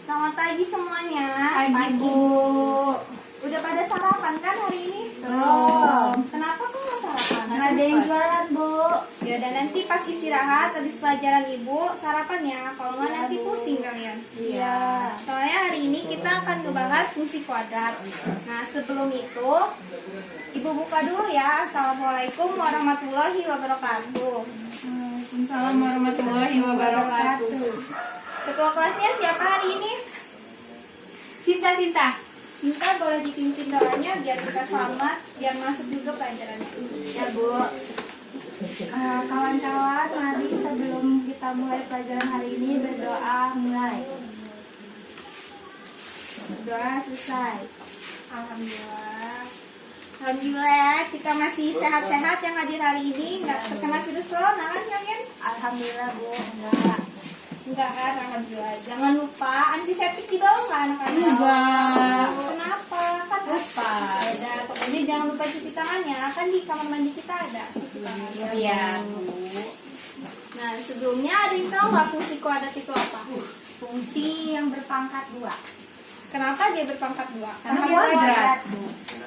Selamat pagi semuanya. Pagi, Bu. Udah pada sarapan kan hari ini? Belum. Kenapa kok nggak sarapan? Nggak ada yang jualan, Bu. Ya udah, nanti pas istirahat habis pelajaran Ibu sarapan ya. Kalau nggak Iya, nanti Bu. pusing kalian. Iya. Soalnya hari ini kita akan ngebahas fungsi kuadrat. Nah, sebelum itu Ibu buka dulu ya. Assalamualaikum warahmatullahi wabarakatuh. Waalaikumsalam warahmatullahi wabarakatuh. Ketua kelasnya siapa hari ini? Sinta. Sinta, boleh dipimpin doanya biar kita selamat, biar masuk juga pelajarannya. Ya, Bu. Kawan-kawan, mari sebelum kita mulai pelajaran hari ini berdoa mulai. Doa selesai. Alhamdulillah. Alhamdulillah kita masih sehat-sehat yang hadir hari ini, nggak terkena virus corona kan kalian? Alhamdulillah, Bu. Enggak. Enggak kan, alhamdulillah. Jangan lupa antiseptik di bawah nggak anak-anak? Enggak. Kenapa? Kan Lupa. ada. Pokoknya jangan lupa cuci tangannya. Kan di kamar mandi kita ada cuci tangan. Iya, Bu. Nah, sebelumnya ada yang tahu nggak fungsi kuadrat itu apa? Fungsi yang berpangkat 2. Kenapa dia berpangkat 2? Karena kuadrat.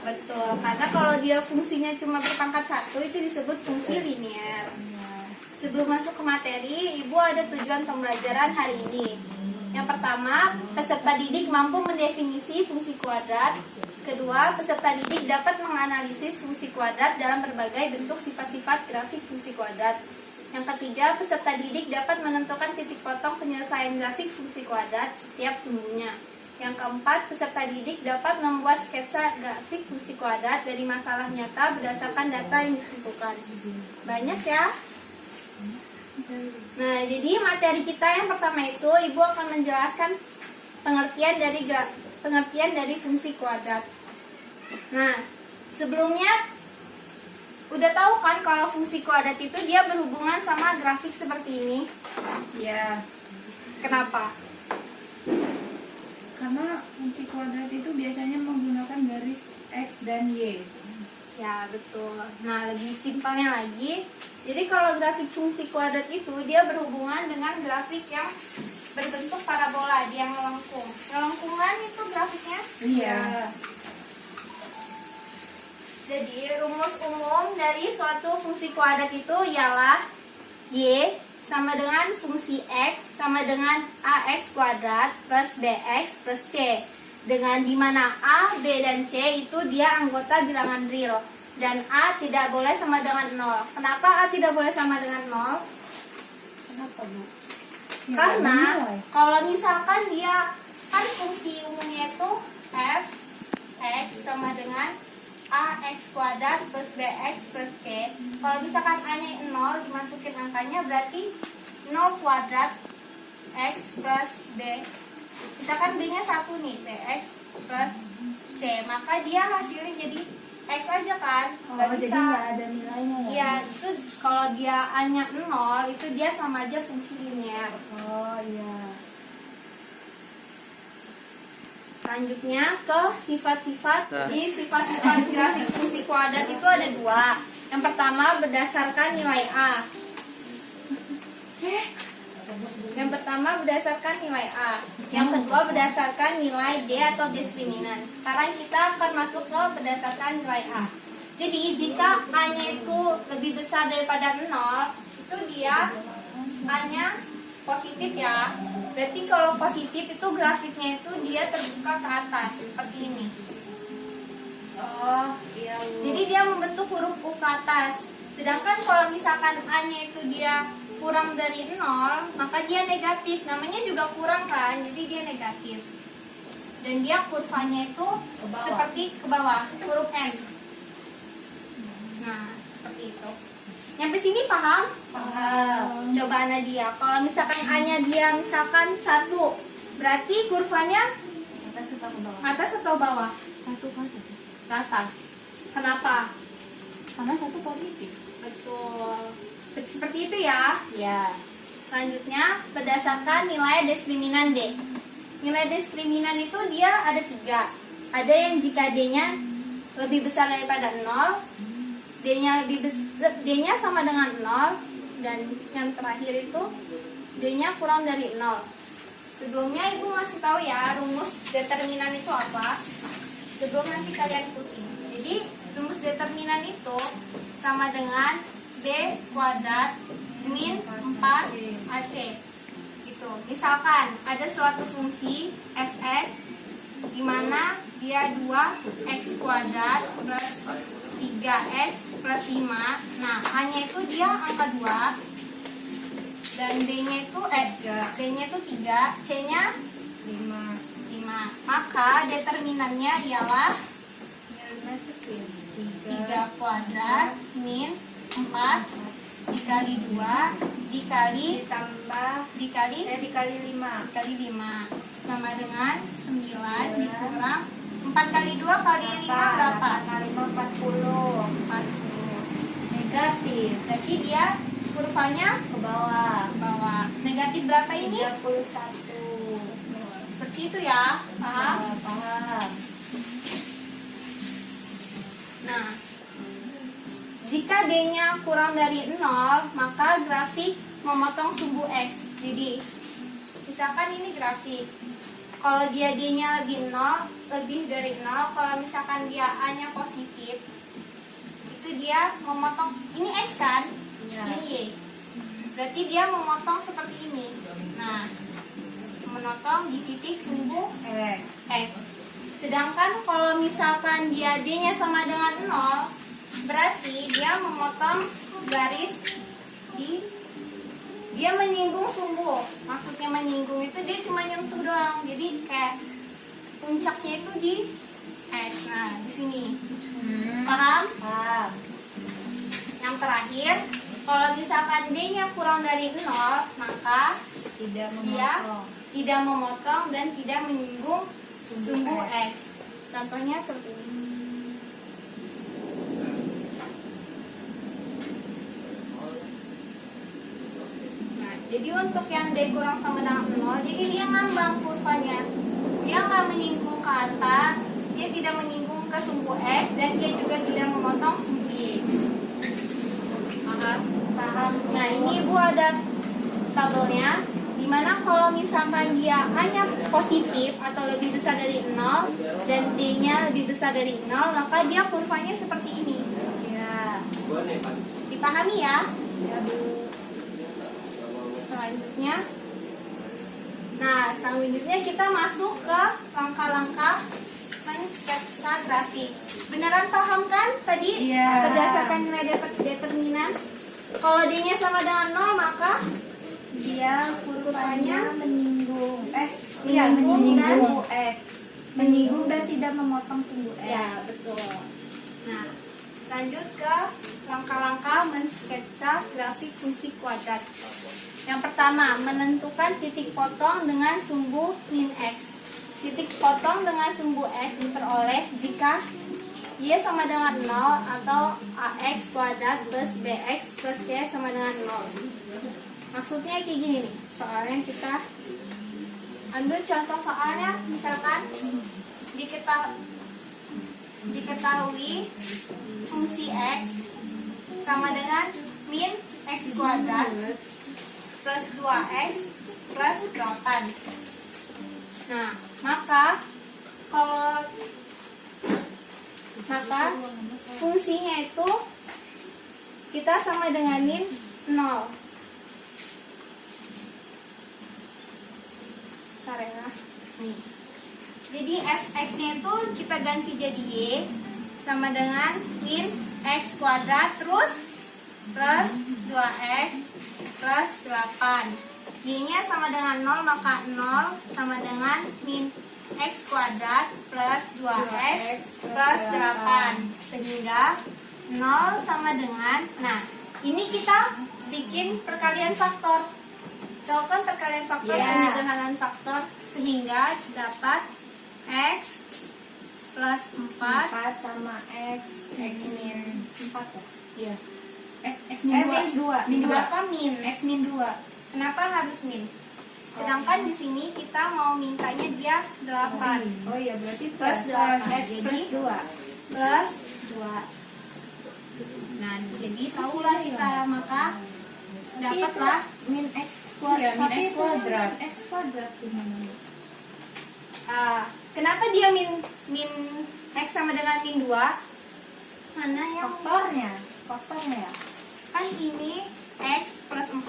Betul, karena kalau dia fungsinya cuma berpangkat 1 itu disebut fungsi linear. Sebelum masuk ke materi, Ibu ada tujuan pembelajaran hari ini. Yang pertama, peserta didik mampu mendefinisi fungsi kuadrat. Kedua, peserta didik dapat menganalisis fungsi kuadrat dalam berbagai bentuk sifat-sifat grafik fungsi kuadrat. Yang ketiga, peserta didik dapat menentukan titik potong penyelesaian grafik fungsi kuadrat setiap sumbunya. Yang keempat, peserta didik dapat membuat sketsa grafik fungsi kuadrat dari masalah nyata berdasarkan data yang ditentukan. Banyak ya. Nah, jadi materi kita yang pertama itu Ibu akan menjelaskan pengertian dari fungsi kuadrat. Nah, sebelumnya udah tahu kan kalau fungsi kuadrat itu dia berhubungan sama grafik seperti ini? Ya. Kenapa? Karena fungsi kuadrat itu biasanya menggunakan garis X dan Y. Ya, betul. Nah, lebih simpelnya lagi, jadi kalau grafik fungsi kuadrat itu dia berhubungan dengan grafik yang berbentuk parabola, dia melengkung. Melengkungan itu grafiknya? Iya. Jadi, rumus umum dari suatu fungsi kuadrat itu ialah Y sama dengan fungsi X sama dengan AX kuadrat plus BX plus C. Dengan dimana A, B, dan C itu dia anggota bilangan real. Dan A tidak boleh sama dengan 0. Kenapa A tidak boleh sama dengan 0? Kenapa, Bu? Ya, Karena nilai. kalau misalkan dia kan fungsi umumnya itu F X sama dengan AX kuadrat plus BX plus C. Kalau misalkan A-nya 0 dimasukin angkanya berarti 0 kuadrat X plus B. Misalkan B-nya 1 nih, BX plus C, maka dia hasilnya jadi X aja kan? Nggak Jadi bisa. nggak ada nilainya ya? Iya, itu kalau dia A-nya 0, itu dia sama aja fungsi linear. Oh iya. Selanjutnya ke sifat-sifat. Di sifat-sifat grafik fungsi kuadrat itu ada 2. Yang pertama berdasarkan nilai A. Yang pertama berdasarkan nilai A. Yang kedua berdasarkan nilai D atau diskriminan. Sekarang kita akan masuk ke berdasarkan nilai A. Jadi jika A-nya itu lebih besar daripada 0, itu dia A-nya positif ya. Berarti kalau positif itu grafiknya itu dia terbuka ke atas seperti ini. Oh iya, Bu. Jadi dia membentuk huruf U ke atas. Sedangkan kalau misalkan A-nya itu dia kurang dari 0, maka dia negatif. Namanya juga kurang kan, jadi dia negatif. Dan dia kurvanya itu seperti ke bawah, huruf N. Nah, seperti itu. Nyampe sini paham? Paham. Coba Nadia, kalau misalkan A-nya dia misalkan 1, berarti kurvanya Atas atau ke bawah? atas atau bawah? Satu kan? Ke atas. Kenapa? Karena satu positif. Betul. Seperti itu ya. Ya. Selanjutnya, berdasarkan nilai diskriminan D. Nilai diskriminan itu dia ada 3. Ada yang jika D-nya lebih besar daripada 0, D-nya sama dengan 0, dan yang terakhir itu D-nya kurang dari 0. Sebelumnya ibu ngasih tahu ya rumus determinan itu apa. Sebelum nanti kalian pusing. Jadi rumus determinan itu sama dengan B kuadrat min 4 AC. Gitu. Misalkan ada suatu fungsi fx di mana dia 2x kuadrat plus 3x plus 5. Nah, A-nya itu dia angka 2 dan B-nya itu B-nya itu 3, C-nya 5. Maka determinannya ialah 3 kuadrat min 4 dikali 2 dikali dikali 5 dikali 5 sama dengan 9 dikurang 4 kali 2 kali 5 berapa? 40 negatif Berarti dia kurvanya ke bawah ke bawah. Negatif berapa ini? 31. Seperti itu ya, paham? Paham. Nah, jika D-nya kurang dari 0, maka grafik memotong sumbu X. Jadi, misalkan ini grafik. Kalau dia D-nya lebih dari 0, kalau misalkan dia A-nya positif, itu dia memotong, ini X kan? Ya. Ini Y. Berarti dia memotong seperti ini. Nah, memotong di titik sumbu X. Sedangkan kalau misalkan dia D-nya sama dengan 0, berarti dia memotong garis dia menyinggung sumbu. Maksudnya menyinggung itu dia cuma nyentuh doang. Jadi kayak puncaknya itu di X. Nah, di sini. Paham? Paham. Yang terakhir, kalau misalkan D-nya kurang dari 0, maka Tidak dia memotong. tidak memotong dan tidak menyinggung sumbu X. Contohnya seperti ini. Nah, jadi untuk yang D kurang sama dengan 0, jadi dia ngambang kurvanya. Dia nggak menyinggung ke atas, dia tidak menyinggung ke sumbu X, dan dia juga tidak memotong sumbu Y. Paham? Paham. Nah, ini Ibu ada tabelnya, dimana kalau misalkan dia hanya positif atau lebih besar dari 0 dan D-nya lebih besar dari 0, maka dia kurvanya seperti ini. Ya. Dipahami ya? Ya, Bu. Selanjutnya kita masuk ke langkah-langkah mensketsa grafik. Beneran paham kan tadi? Iya. Berdasarkan nilai determinan. Kalau D-nya sama dengan 0, maka Dia kurvanya menyinggung Menyinggung dan- sumbu X. Menyinggung dan tidak memotong sumbu X. ya, betul. Nah, lanjut ke langkah-langkah mensketsa grafik fungsi kuadrat. Yang pertama, menentukan titik potong dengan sumbu min X. Titik potong dengan sumbu X diperoleh jika Y sama dengan 0 atau AX kuadrat plus BX plus C sama dengan 0. Maksudnya kayak gini nih, soalnya kita ambil contoh soalnya, misalkan diketahui fungsi X sama dengan min X kuadrat plus 2X plus 8. Nah, maka fungsinya itu kita sama denganin 0. Sarena. Nih. Jadi fx-nya itu kita ganti jadi y sama dengan min x kuadrat terus plus 2x plus 8. Y-nya sama dengan 0, maka 0 sama dengan min x kuadrat plus 2x plus 8. Sehingga 0 sama dengan, nah ini kita bikin perkalian faktor. Lakukan perkalian faktor, penyederhanaan faktor, sehingga dapat x plus 4 sama X min 4 ya? Iya. X min 2. Min 2. Berapa min? X min 2. Kenapa harus min? Sedangkan di sini kita mau mintanya dia 8 Oh iya, berarti plus 8. X plus 2. Plus 2. Nah, jadi tahulah kita, maka dapatlah min X Iya, min Tapi X itu kuadrat. X kuadrat gimana? Kenapa dia min X sama dengan min 2? Mana yang Faktornya ya. kan ini X plus 4,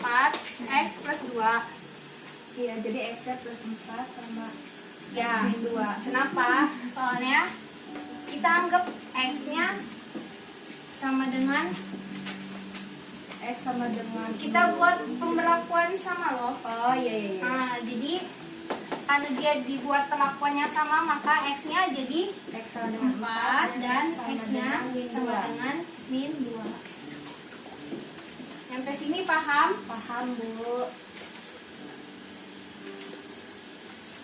X plus 2. Iya, jadi X plus 4 sama Ya, X min 2. kenapa? Soalnya kita anggap X-nya sama dengan, X sama dengan kita buat pemberlakuan sama loh. Oh iya. Nah, jadi karena dia dibuat perlakuannya sama, maka X-nya jadi X sama dengan 4 dan X sama X-nya dengan min sama 2. dengan min 2. Sampai sini paham? Paham, Bu.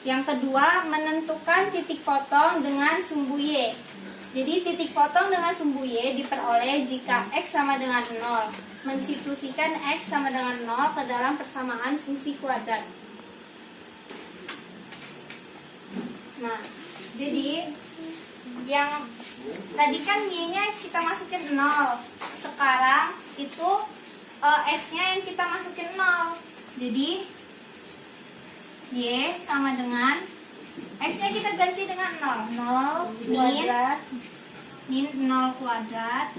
Yang kedua, menentukan titik potong dengan sumbu Y. Jadi titik potong dengan sumbu Y diperoleh jika X sama dengan 0. Mensubstitusikan X sama dengan 0 ke dalam persamaan fungsi kuadrat. Nah, jadi yang tadi kan Y-nya kita masukin 0. Sekarang itu X-nya yang kita masukin 0. Jadi Y sama dengan X-nya kita ganti dengan 0. 0 kuadrat Min 0 kuadrat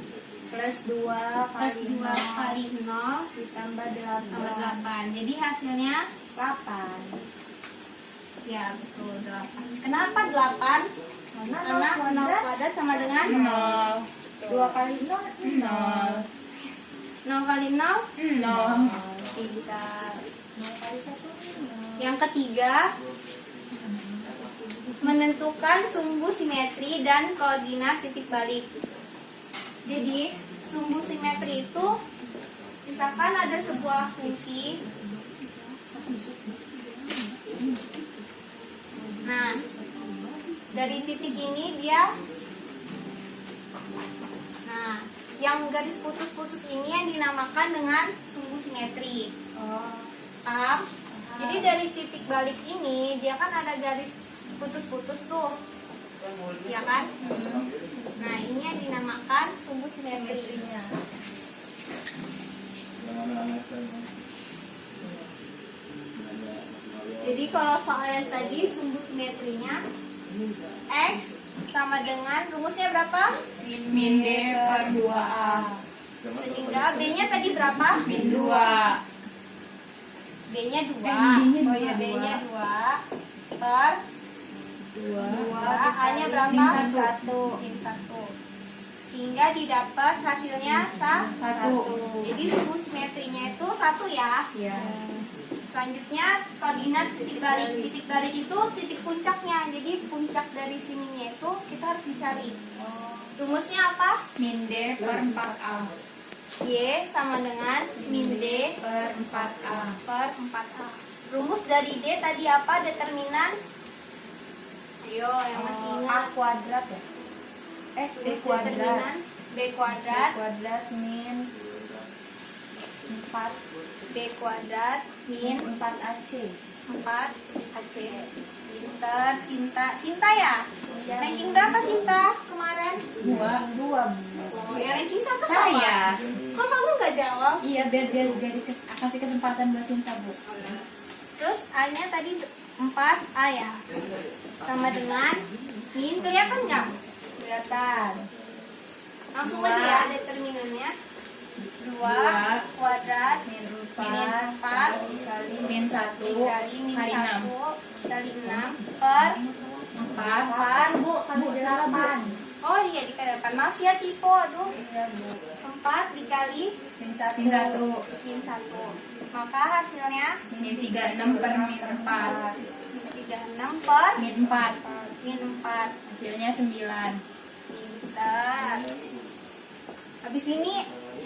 plus 2 plus kali 2 kali 0 ditambah tambah 8. 8. Jadi hasilnya 8. ya betul 8. Kenapa 8? Karena Karena 0 kuadrat sama dengan 2 kali 0 0. 0 kali 0 0. pintar. 0 kali 1 0. Yang ketiga, menentukan sumbu simetri dan koordinat titik balik. Jadi, sumbu simetri itu misalkan ada sebuah fungsi. Nah, dari titik ini dia, nah, yang garis putus-putus ini yang dinamakan dengan sumbu simetri. Oh, Paham? Jadi dari titik balik ini dia kan ada garis putus-putus tuh, ya kan? Nah, ini yang dinamakan sumbu simetri. simetrinya. Jadi kalau soal yang tadi sumbu simetrinya X sama dengan rumusnya berapa? Min D per 2A. Sehingga B-nya tadi berapa? Min 2. B-nya 2. B-nya Oh ya, B-nya 2 per 2 A-nya berapa? min 1. Min 1. Sehingga didapat hasilnya 1. Jadi sumbu simetrinya itu 1 ya. Ya. Selanjutnya koordinat titik balik. Titik balik itu titik puncaknya. Jadi puncak dari sininya itu kita harus dicari. Rumusnya apa? Min D per 4A. Y sama dengan min D Per 4A. per 4A. Rumus dari D tadi apa? Determinan. Ayo yang masih A ingat. kuadrat ya? B Rumus kuadrat. determinan B B kuadrat. kuadrat min 4 B kuadrat min 4 AC. 4 AC. Pinter, Sinta ya? Ya. Ranking berapa Sinta kemarin? 2. 2. Oh, ya ranking 1 sama. Saya. Kok kamu nggak jawab? Iya, biar dia jadi kasih kesempatan buat Cinta, Bu. Terus A-nya tadi 4A ya? Sama dengan min, kelihatan nggak? Kelihatan. Langsung Dua. aja ya determinannya. 2 kuadrat Min min 4 4 kali Min 1 dikali min kali 6. 1 kali 6 per 4. Bu, kali 8. oh iya dikali 8. Maaf ya tipe, aduh. Iya, Bu. 4 dikali Min 1. Min 1. min 1. Maka hasilnya Min 36 per min 4. 36 per Min 4. min 4. Hasilnya 9. Pintar. Habis ini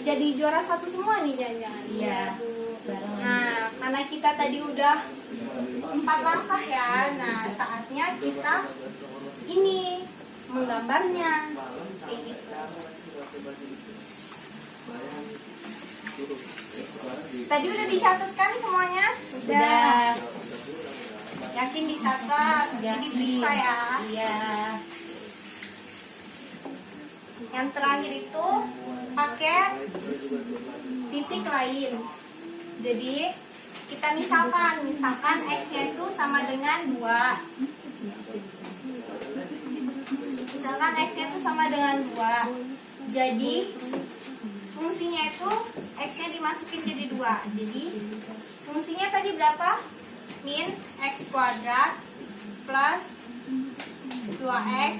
jadi juara 1 semua nih jangan-jangan. Iya. Nah, karena kita tadi udah 4 langkah ya. Nah, saatnya kita ini menggambarnya kayak gitu. Tadi udah dicatat kan semuanya? Udah. Yakin dicatat, jadi bisa ya. Iya. Yang terakhir itu pakai titik lain. Jadi kita misalkan X-nya itu sama dengan 2. Misalkan X-nya itu sama dengan 2. Jadi fungsinya itu X-nya dimasukin jadi 2. Jadi fungsinya tadi berapa? Min X kuadrat plus 2X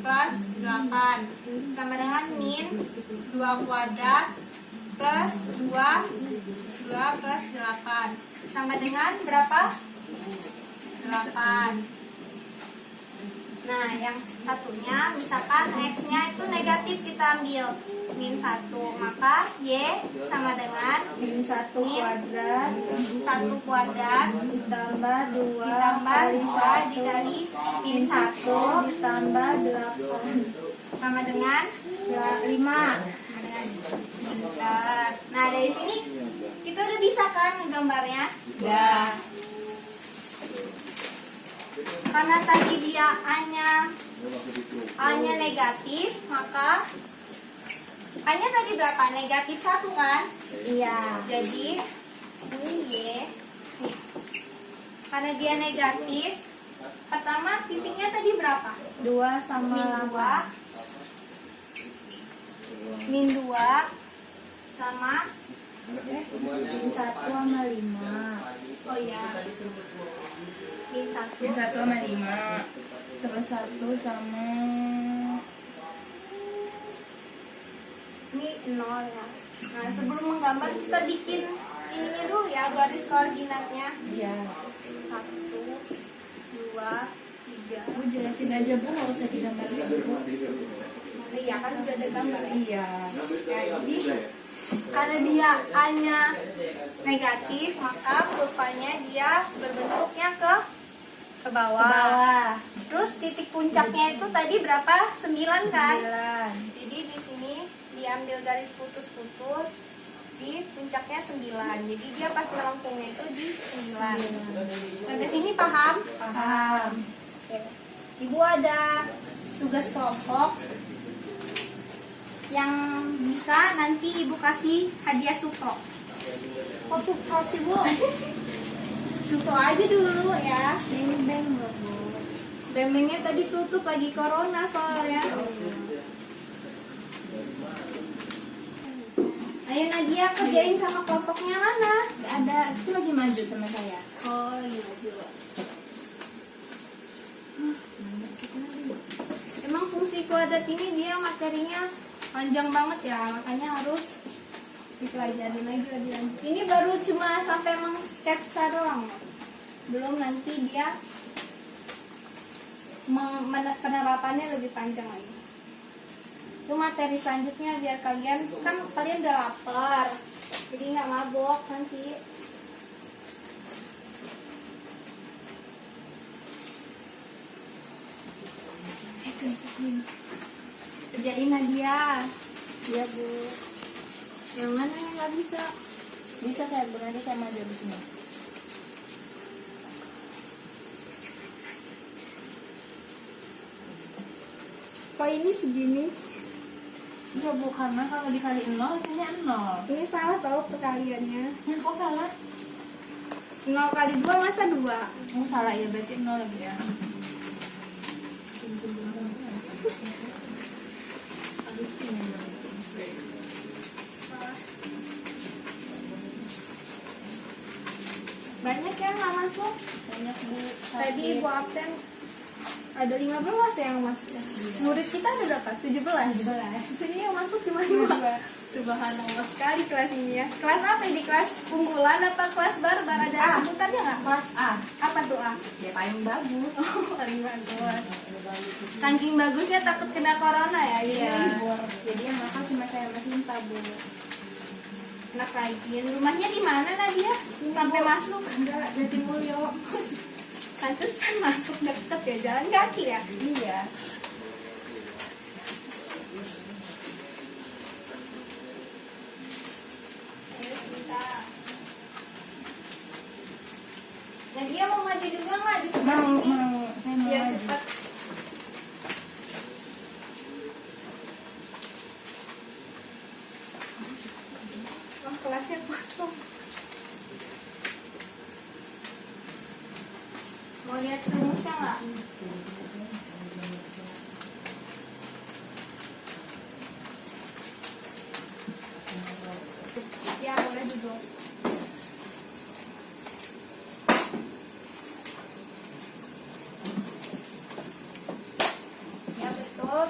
plus 8 sama dengan min 2 kuadrat plus 2 plus 8 sama dengan berapa? 8. Nah, yang satunya misalkan X-nya itu negatif, kita ambil min 1, maka Y sama dengan Min 1 kuadrat 1 kuadrat ditambah 2 ditambah kali 2 dikali min 1 ditambah 8 sama dengan 5. pintar. Nah, dari sini kita udah bisa kan ngegambarnya? Dah. Karena tadi dia A-nya negatif, maka A-nya tadi berapa? Negatif 1 kan? Iya. Jadi ini Y nih. Karena dia negatif, pertama titiknya tadi berapa? 2 sama Min 2 min 2 sama Min 1 sama 5. oh ya min 1 Min 1 sama 5. Terus 1 sama ini 0 ya. Nah, sebelum menggambar kita bikin ininya dulu ya, garis koordinatnya. ya. 1 2 3. Bu jelasin aja Bu, nggak usah digambar dulu Bu. Iya kan udah ada gambar ya. Iya. Nah, jadi karena dia A-nya negatif, maka kurvanya dia berbentuknya ke bawah. Ke bawah. Terus titik puncaknya itu tadi berapa? 9 kan? 9. Jadi di sini diambil garis putus-putus di puncaknya 9. Jadi dia pas melengkungnya itu di 9. Sampai sini paham? Paham. Oke. Ibu ada tugas kelompok yang bisa nanti ibu kasih hadiah supro. Kok supro sih, Bu? Supro aja dulu ya. Beng-beng loh, Bu. Bembengnya tadi tutup lagi corona soalnya. Ayo Nadia kerjain sama kelompoknya mana? Nggak ada, itu lagi maju teman saya. Oh iya juga. Emang fungsi kuadrat ini dia materinya panjang banget ya, makanya harus dipelajarin lagi lebih lanjut. Ini baru cuma sampai mengsketsa doang, belum nanti dia penerapannya lebih panjang lagi. Itu materi selanjutnya biar kalian udah lapar, jadi nggak mabok nanti. Kerjain Nadia. Iya, Bu. Yang mana yang nggak bisa? Bisa saya Bu, nanti saya maju di sini. Kok ini segini? Iya Bu, karena kalau dikali 0 hasilnya 0. Ini salah tau perkaliannya. Ya, kok salah? 0 kali 2 masa 2? Oh salah ya, berarti 0 lagi ya. Banyak yang nggak masuk. Banyak Bu. Tadi ibu absen ada 15 yang masuk ya. Murid kita ada berapa? 17. 17. Ini yang masuk cuma 2. Subhanallah sekali kelas ini ya. Kelas apa ini? Kelas unggulan apa kelas barbar? Ada sebutannya nggak? Kelas A. Apa tuh A? Ya paling bagus. Oh, paling bagus. Saking bagusnya takut kena corona ya. Iya. Libur. Jadi yang nakal cuma saya sama Sinta Bu. Anak rajin. Rumahnya di mana Nadia? Sampai masuk? Enggak, Jatimulyo. Pantesan masuk deket ya, jalan kaki ya. Iya. Ayo Sinta. Nadia mau maju juga nggak di sebelah Mau, sini? saya mau Biar maju. cepat. Wah, kelasnya kosong.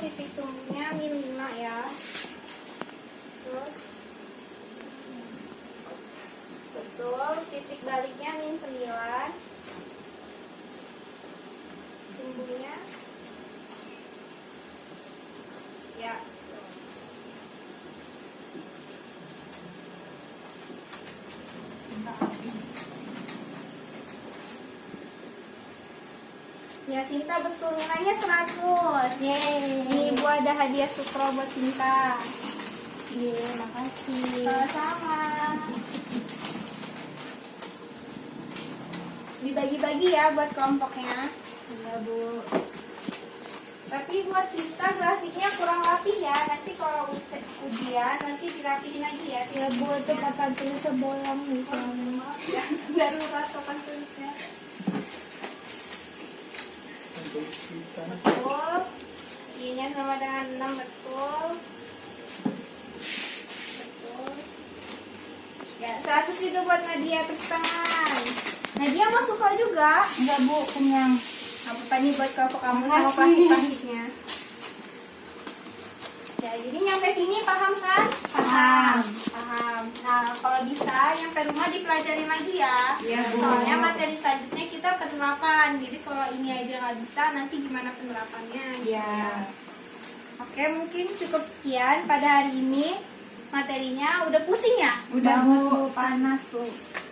titik sumbunya min 5 ya. Terus betul, titik baliknya min 9. Sumbunya ya. Ya Sinta betul, nilainya 100. Yeay. Nih Ibu ada hadiah Sukro buat Sinta. Yeay, makasih. Sama-sama. Dibagi-bagi ya buat kelompoknya. Iya, Bu. Tapi buat Sinta grafiknya kurang rapi ya. Nanti kalau ujian nanti dirapiin lagi ya. Ya, Bu, itu papan tulisnya bolong nih soalnya. Ya, darurat papan tulisnya. Betul. I-nya sama dengan 6, betul. Betul. Ya, 100 juga buat Nadia, tepuk tangan. Nadia mau suka juga. Enggak, Bu, kenyang. Apa nih buat kelompok kamu sama Makasih. plastik-plastiknya. Ya, jadi nyampe sini paham kan? Paham. Paham. Nah, kalau bisa nyampe rumah dipelajarin lagi ya. Iya, Bu. Soalnya materi selanjutnya kita penerapan. Jadi kalau ini aja nggak bisa, nanti gimana penerapannya? Iya. Oke, mungkin cukup sekian pada hari ini. Materinya udah pusing ya? Udah, Bu, panas, Bu.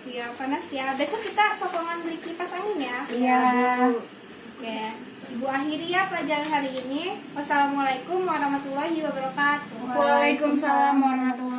Iya, panas ya. Besok kita sokongan beli kipas angin ya. Iya. Oke. Ibu akhiri ya pelajaran hari ini. Wassalamualaikum warahmatullahi wabarakatuh. Waalaikumsalam warahmatullahi